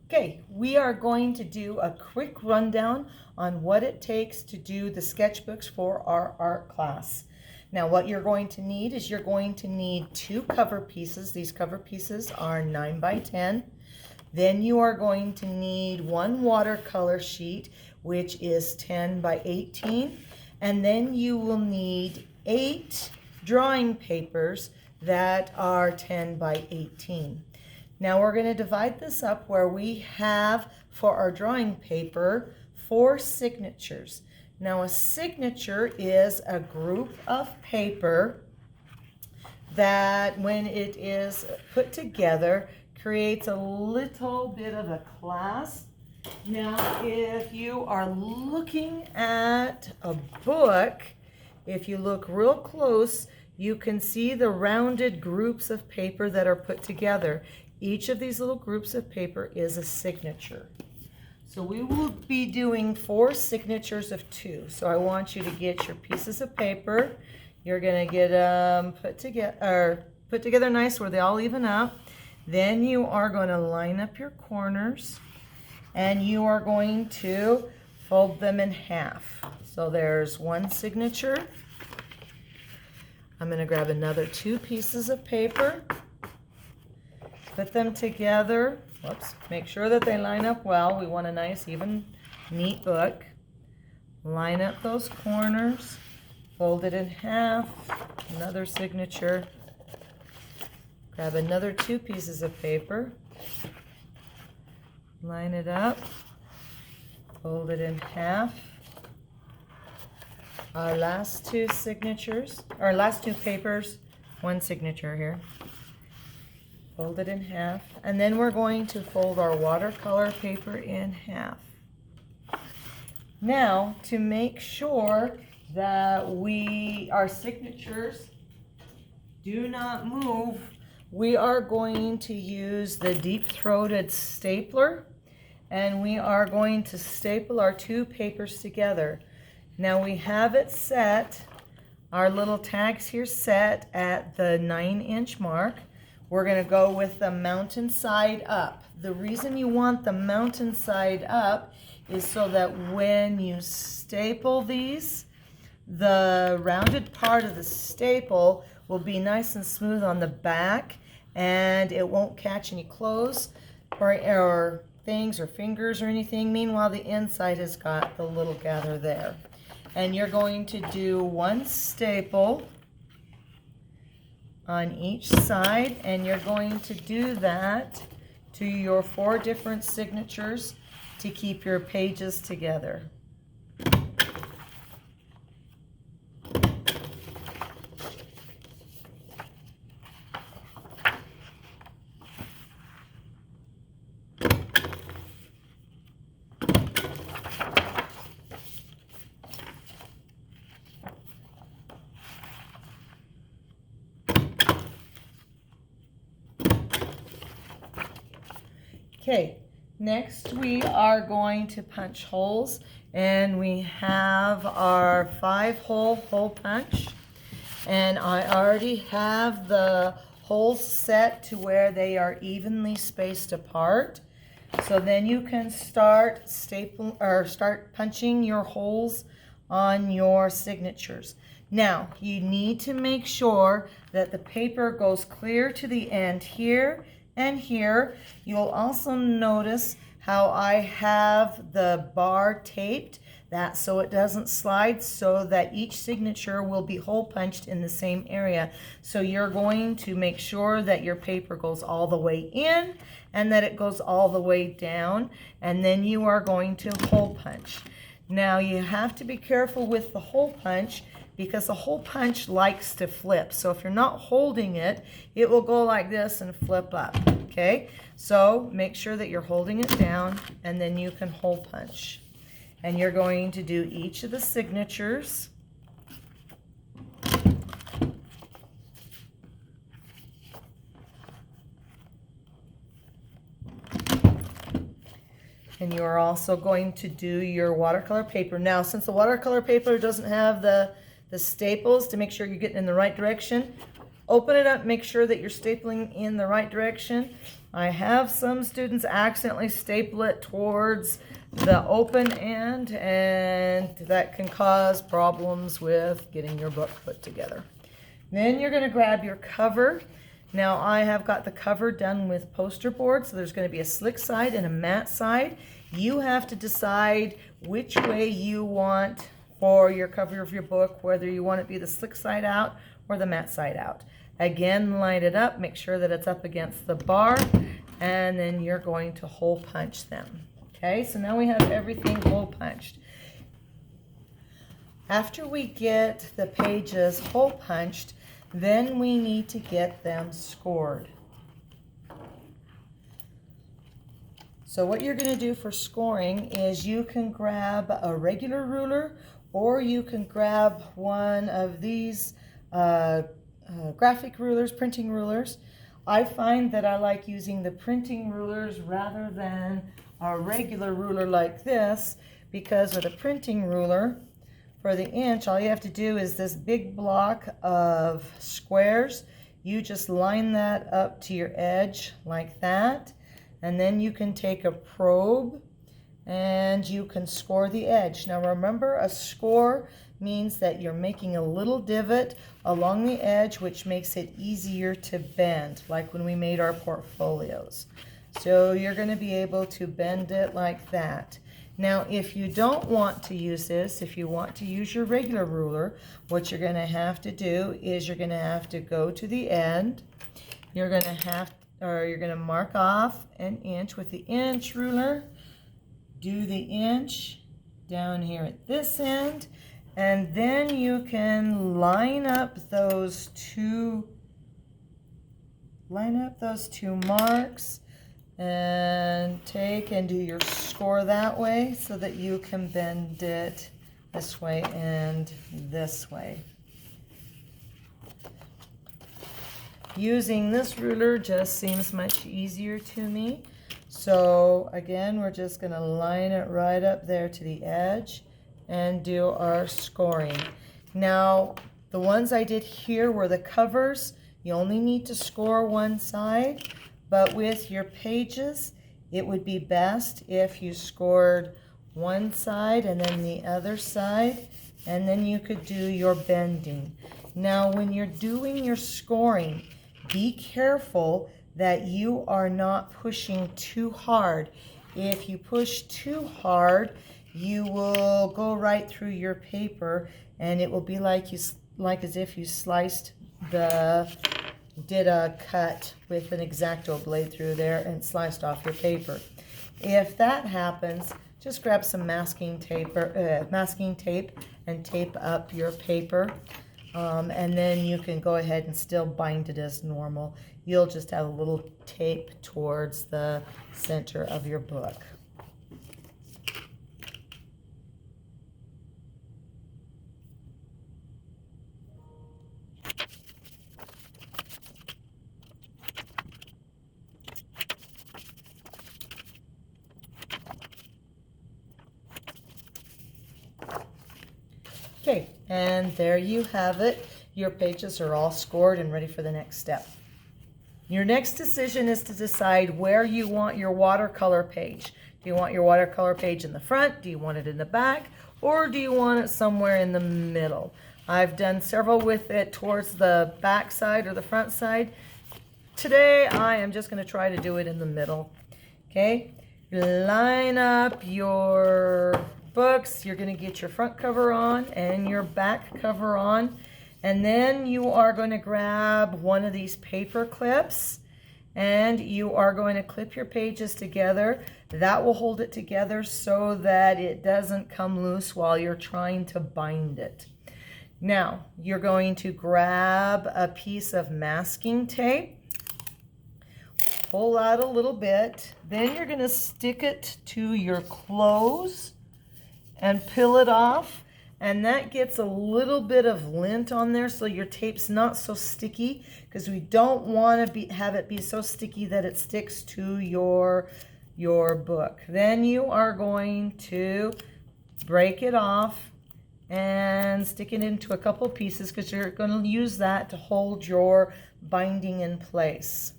Okay, we are going to do a quick rundown on what it takes to do the sketchbooks for our art class. Now what you're going to need is you're going to need 2 cover pieces. These cover pieces are 9 by 10. Then you are going to need 1 watercolor sheet, which is 10 by 18. And then you will need 8 drawing papers that are 10 by 18. Now we're going to divide this up where we have for our drawing paper 4 signatures. Now a signature is a group of paper that when it is put together creates a little bit of a class. Now if you are looking at a book, if you look real close, you can see the rounded groups of paper that are put together. Each of these little groups of paper is a signature. So we will be doing 4 signatures of 2. So I want you to get your pieces of paper. You're going to get them put together nice where they all even up. Then you are going to line up your corners and you are going to fold them in half. So there's 1 signature. I'm going to grab another 2 pieces of paper. Put them together. Whoops. Make sure that they line up well. We want a nice, even, neat book. Line up those corners. Fold it in half. Another signature. Grab another 2 pieces of paper. Line it up. Fold it in half. Our last 2 signatures, our last 2 papers, 1 signature here. Fold it in half, and then we're going to fold our watercolor paper in half. Now, to make sure that our signatures do not move, we are going to use the deep-throated stapler, and we are going to staple our 2 papers together. Now we have it set, our little tags here set at the 9-inch mark. We're going to go with the mountain side up. The reason you want the mountain side up is so that when you staple these, the rounded part of the staple will be nice and smooth on the back and it won't catch any clothes or things or fingers or anything. Meanwhile, the inside has got the little gather there. And you're going to do 1 staple on each side, and you're going to do that to your 4 different signatures to keep your pages together. Okay, next we are going to punch holes, and we have our 5-hole punch, and I already have the holes set to where they are evenly spaced apart. So then you can start punching your holes on your signatures. Now you need to make sure that the paper goes clear to the end here and here. You'll also notice how I have the bar taped that so it doesn't slide, so that each signature will be hole punched in the same area. So you're going to make sure that your paper goes all the way in and that it goes all the way down, and then you are going to hole punch. Now you have to be careful with the hole punch because the hole punch likes to flip. So if you're not holding it, it will go like this and flip up, okay? So make sure that you're holding it down and then you can hole punch. And you're going to do each of the signatures. And you are also going to do your watercolor paper. Now, since the watercolor paper doesn't have the staples, to make sure you're getting in the right direction, Open it up, make sure that you're stapling in the right direction. I have some students accidentally staple it towards the open end, and that can cause problems with getting your book put together. Then you're going to grab your cover. Now I have got the cover done with poster board, so there's going to be a slick side and a matte side. You have to decide which way you want for your cover of your book, whether you want it to be the slick side out or the matte side out. Again, line it up, make sure that it's up against the bar, and then you're going to hole punch them. Okay, so now we have everything hole punched. After we get the pages hole punched, then we need to get them scored. So what you're going to do for scoring is you can grab a regular ruler, or you can grab one of these graphic rulers, printing rulers. I find that I like using the printing rulers rather than a regular ruler like this, because with a printing ruler, for the inch, all you have to do is this big block of squares. You just line that up to your edge like that, and then you can take a probe and you can score the edge. Now remember, a score means that you're making a little divot along the edge, which makes it easier to bend, like when we made our portfolios. So you're going to be able to bend it like that. Now if you don't want to use this, if you want to use your regular ruler, what you're going to have to do is you're going to have to go to the end. You're going to mark off an inch with the inch ruler. Do the inch down here at this end, and then you can line up those two marks and take and do your score that way, so that you can bend it this way and this way. Using this ruler just seems much easier to me. So again, we're just going to line it right up there to the edge and do our scoring. Now, the ones I did here were the covers. You only need to score one side, but with your pages, it would be best if you scored one side and then the other side, and then you could do your bending. Now, when you're doing your scoring, be careful that you are not pushing too hard. If you push too hard, you will go right through your paper, and it will be like as if you did a cut with an X-Acto blade through there and sliced off your paper. If that happens, just grab some masking tape and tape up your paper. And then you can go ahead and still bind it as normal. You'll just have a little tape towards the center of your book. Okay, and there you have it. Your pages are all scored and ready for the next step. Your next decision is to decide where you want your watercolor page. Do you want your watercolor page in the front? Do you want it in the back? Or do you want it somewhere in the middle? I've done several with it towards the back side or the front side. Today, I am just going to try to do it in the middle. Okay, line up your books. You're going to get your front cover on and your back cover on. And then you are going to grab one of these paper clips, and you are going to clip your pages together. That will hold it together so that it doesn't come loose while you're trying to bind it. Now, you're going to grab a piece of masking tape, pull out a little bit, then you're going to stick it to your clothes and peel it off. And that gets a little bit of lint on there, so your tape's not so sticky, because we don't want to have it be so sticky that it sticks to your book. Then you are going to break it off and stick it into a couple pieces because you're going to use that to hold your binding in place.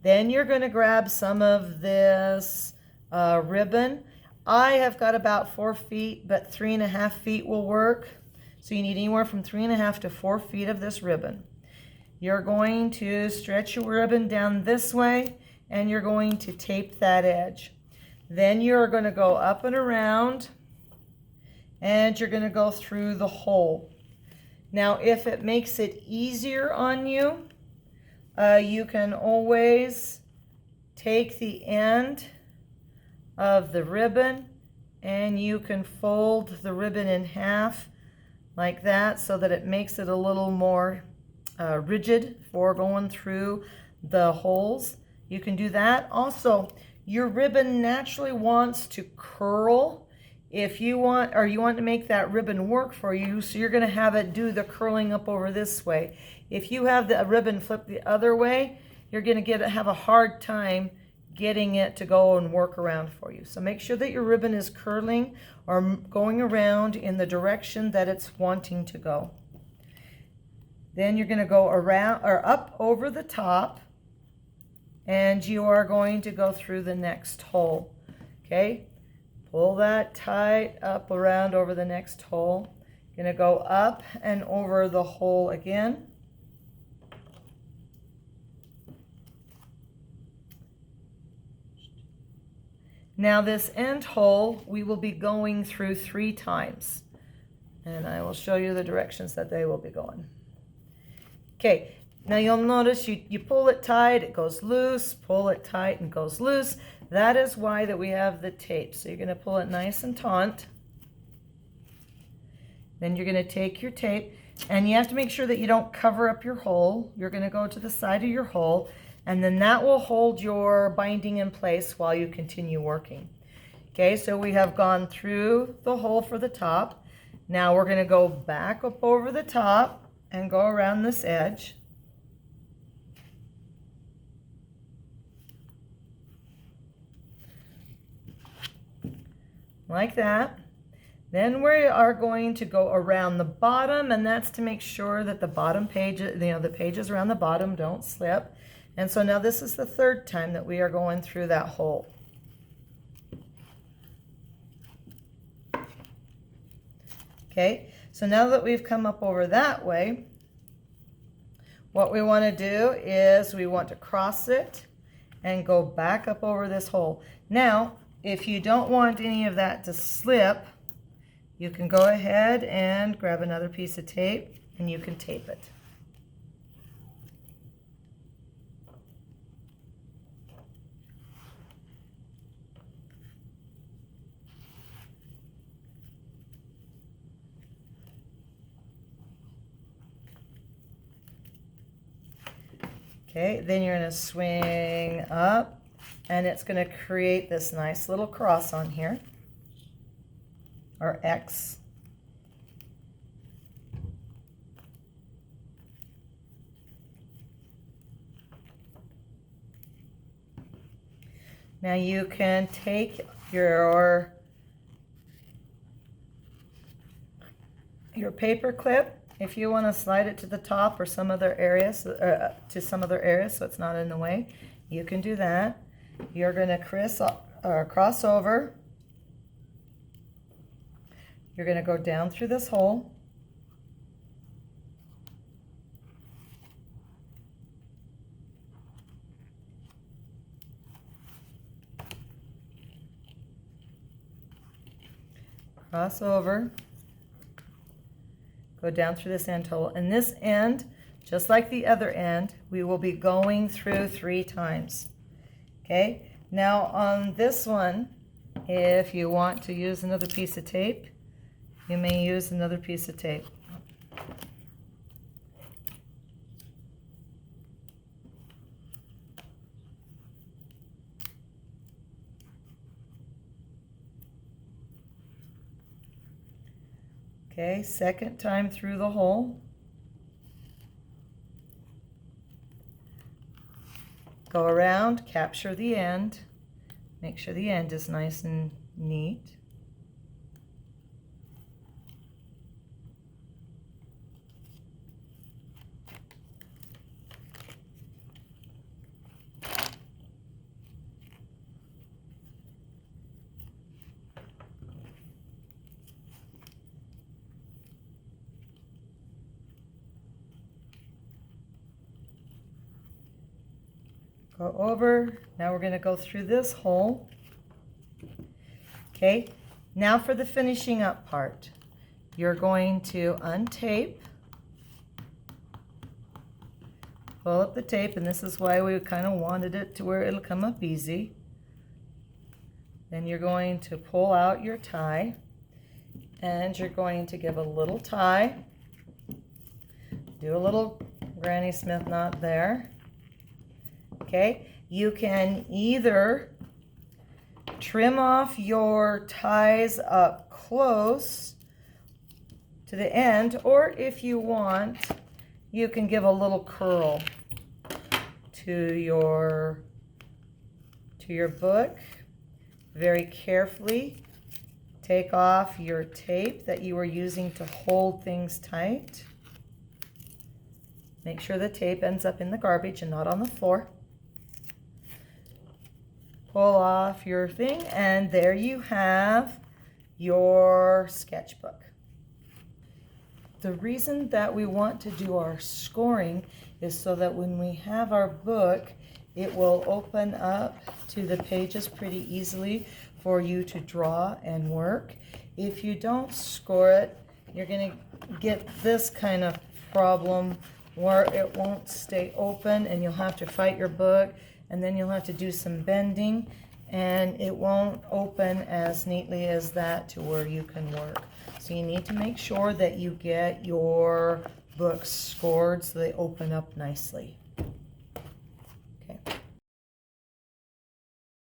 Then you're going to grab some of this ribbon. I have got about 4 feet, but 3.5 feet will work. So you need anywhere from 3.5 to 4 feet of this ribbon. You're going to stretch your ribbon down this way, and you're going to tape that edge. Then you're going to go up and around, and you're going to go through the hole. Now, if it makes it easier on you, you can always take the end of the ribbon and you can fold the ribbon in half like that so that it makes it a little more rigid for going through the holes. You can do that. Also, your ribbon naturally wants to curl. If you want, or you want to make that ribbon work for you, so you're going to have it do the curling up over this way. If you have the ribbon flip the other way, you're going to have a hard time getting it to go and work around for you. So make sure that your ribbon is curling or going around in the direction that it's wanting to go. Then you're going to go around or up over the top, and you are going to go through the next hole. Okay, pull that tight up around over the next hole. Going to go up and over the hole again. Now this end hole we will be going through 3 times, and I will show you the directions that they will be going. Okay, now you'll notice you pull it tight, it goes loose, pull it tight and goes loose. That is why that we have the tape. So you're going to pull it nice and taut. Then you're going to take your tape, and you have to make sure that you don't cover up your hole. You're going to go to the side of your hole, and then that will hold your binding in place while you continue working. Okay, so we have gone through the hole for the top. Now we're going to go back up over the top and go around this edge. Like that. Then we are going to go around the bottom, and that's to make sure that the bottom page, the pages around the bottom don't slip. And so now this is the 3rd time that we are going through that hole. Okay, so now that we've come up over that way, what we want to do is we want to cross it and go back up over this hole. Now, if you don't want any of that to slip, you can go ahead and grab another piece of tape and you can tape it. Okay, then you're going to swing up, and it's going to create this nice little cross on here, or X. Now you can take your paper clip, if you want to slide it to the top or some other area, so it's not in the way, you can do that. You're going to cross over. You're going to go down through this hole. Cross over. Go down through this end hole. And this end, just like the other end, we will be going through 3 times. Okay? Now on this one, if you want to use another piece of tape, you may use another piece of tape. Okay, 2nd time through the hole. Go around, capture the end. Make sure the end is nice and neat. Go over. Now we're going to go through this hole. Okay, now for the finishing up part. You're going to untape, pull up the tape, and this is why we kind of wanted it to where it'll come up easy. Then you're going to pull out your tie, and you're going to give a little tie. Do a little Granny Smith knot there. Okay, you can either trim off your ties up close to the end, or if you want, you can give a little curl to your book. Very carefully take off your tape that you were using to hold things tight. Make sure the tape ends up in the garbage and not on the floor. Pull off your thing, and there you have your sketchbook. The reason that we want to do our scoring is so that when we have our book, it will open up to the pages pretty easily for you to draw and work. If you don't score it, you're going to get this kind of problem where it won't stay open, and you'll have to fight your book, and then you'll have to do some bending, and it won't open as neatly as that to where you can work. So you need to make sure that you get your books scored so they open up nicely.